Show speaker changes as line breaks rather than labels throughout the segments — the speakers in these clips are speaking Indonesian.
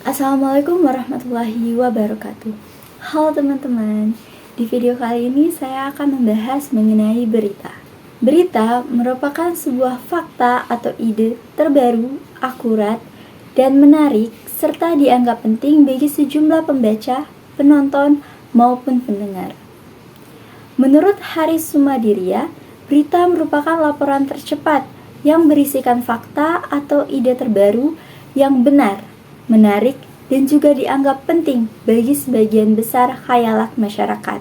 Assalamualaikum warahmatullahi wabarakatuh. Halo teman-teman, di video kali ini saya akan membahas mengenai berita. Berita merupakan sebuah fakta atau ide terbaru, akurat, dan menarik, serta dianggap penting bagi sejumlah pembaca, penonton, maupun pendengar. Menurut Haris Sumadiria, berita merupakan laporan tercepat yang berisikan fakta atau ide terbaru yang benar, menarik, dan juga dianggap penting bagi sebagian besar khayalak masyarakat.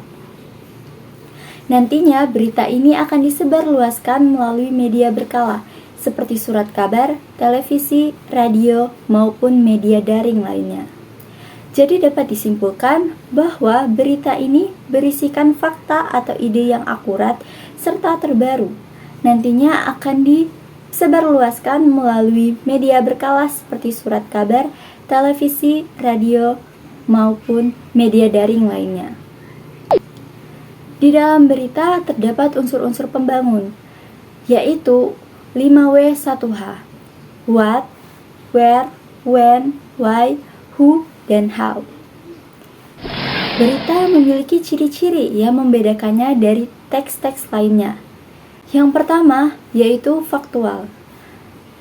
Nantinya berita ini akan disebarluaskan melalui media berkala seperti surat kabar, televisi, radio, maupun media daring lainnya. Jadi dapat disimpulkan bahwa berita ini berisikan fakta atau ide yang akurat serta terbaru. Nantinya akan disebarluaskan melalui media berkala seperti surat kabar, televisi, radio, maupun media daring lainnya. Di dalam berita terdapat unsur-unsur pembangun, yaitu 5W1H: what, where, when, why, who, dan how. Berita memiliki ciri-ciri yang membedakannya dari teks-teks lainnya. Yang pertama yaitu faktual,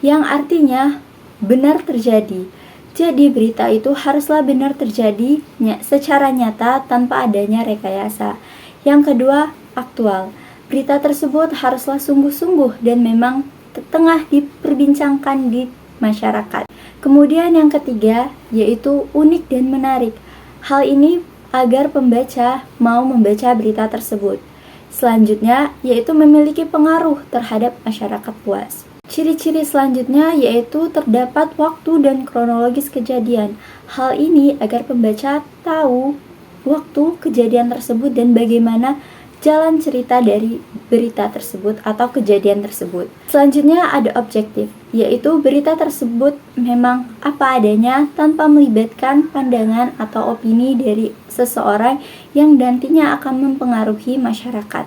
yang artinya benar terjadi. Jadi berita itu haruslah benar terjadi secara nyata tanpa adanya rekayasa. Yang kedua, aktual. Berita tersebut haruslah sungguh-sungguh dan memang tengah diperbincangkan di masyarakat. Kemudian yang ketiga yaitu unik dan menarik. Hal ini agar pembaca mau membaca berita tersebut. Selanjutnya yaitu memiliki pengaruh terhadap masyarakat luas. Ciri-ciri selanjutnya yaitu terdapat waktu dan kronologis kejadian. Hal ini agar pembaca tahu waktu kejadian tersebut dan bagaimana jalan cerita dari berita tersebut atau kejadian tersebut. Selanjutnya ada objektif, yaitu berita tersebut memang apa adanya tanpa melibatkan pandangan atau opini dari seseorang yang nantinya akan mempengaruhi masyarakat.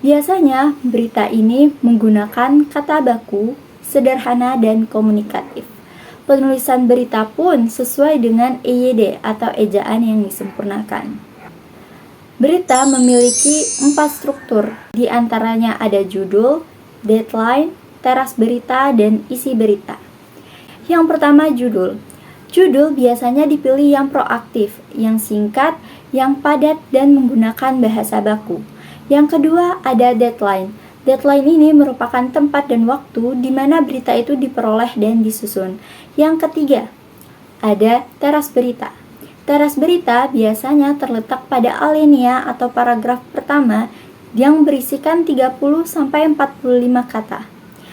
Biasanya berita ini menggunakan kata baku, sederhana, dan komunikatif. Penulisan berita pun sesuai dengan EYD atau ejaan yang disempurnakan. Berita memiliki 4 struktur, di antaranya ada judul, deadline, teras berita, dan isi berita. Yang pertama judul. Judul biasanya dipilih yang proaktif, yang singkat, yang padat, dan menggunakan bahasa baku. Yang kedua ada deadline. Deadline ini merupakan tempat dan waktu di mana berita itu diperoleh dan disusun. Yang ketiga, ada teras berita. Teras berita biasanya terletak pada alinea atau paragraf pertama yang berisikan 30-45 kata.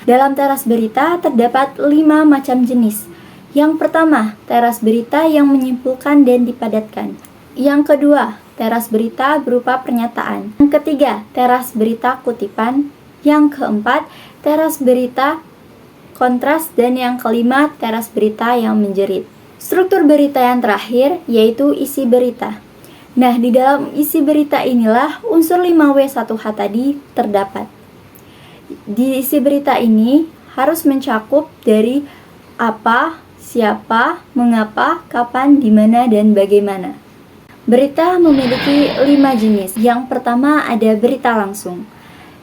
Dalam teras berita terdapat 5 macam jenis. Yang pertama, teras berita yang menyimpulkan dan dipadatkan. Yang kedua, teras berita berupa pernyataan. Yang ketiga, teras berita kutipan. Yang keempat, teras berita kontras, dan yang kelima, teras berita yang menjerit. Struktur berita yang terakhir yaitu isi berita. Nah, di dalam isi berita inilah unsur 5W1H tadi terdapat. Di isi berita ini harus mencakup dari apa, siapa, mengapa, kapan, di mana, dan bagaimana. Berita memiliki 5 jenis. Yang pertama ada berita langsung,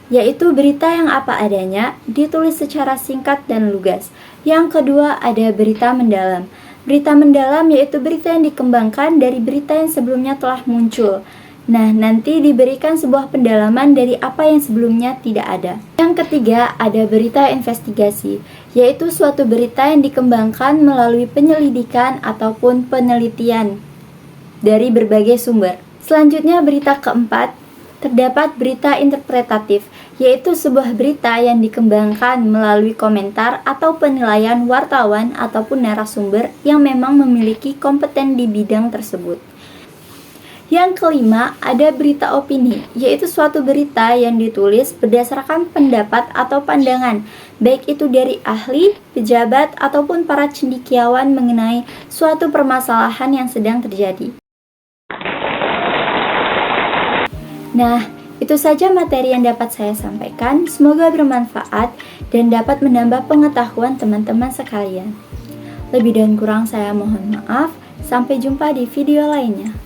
yaitu berita yang apa adanya, ditulis secara singkat dan lugas. Yang kedua ada berita mendalam. Berita mendalam yaitu berita yang dikembangkan dari berita yang sebelumnya telah muncul. Nah, nanti diberikan sebuah pendalaman dari apa yang sebelumnya tidak ada. Yang ketiga ada berita investigasi, yaitu suatu berita yang dikembangkan melalui penyelidikan ataupun penelitian dari berbagai sumber. Selanjutnya berita keempat, terdapat berita interpretatif, yaitu sebuah berita yang dikembangkan melalui komentar atau penilaian wartawan ataupun narasumber yang memang memiliki kompeten di bidang tersebut. Yang kelima, ada berita opini, yaitu suatu berita yang ditulis berdasarkan pendapat atau pandangan, baik itu dari ahli, pejabat, ataupun para cendekiawan mengenai suatu permasalahan yang sedang terjadi. Nah, itu saja materi yang dapat saya sampaikan. Semoga bermanfaat dan dapat menambah pengetahuan teman-teman sekalian. Lebih dan kurang saya mohon maaf. Sampai jumpa di video lainnya.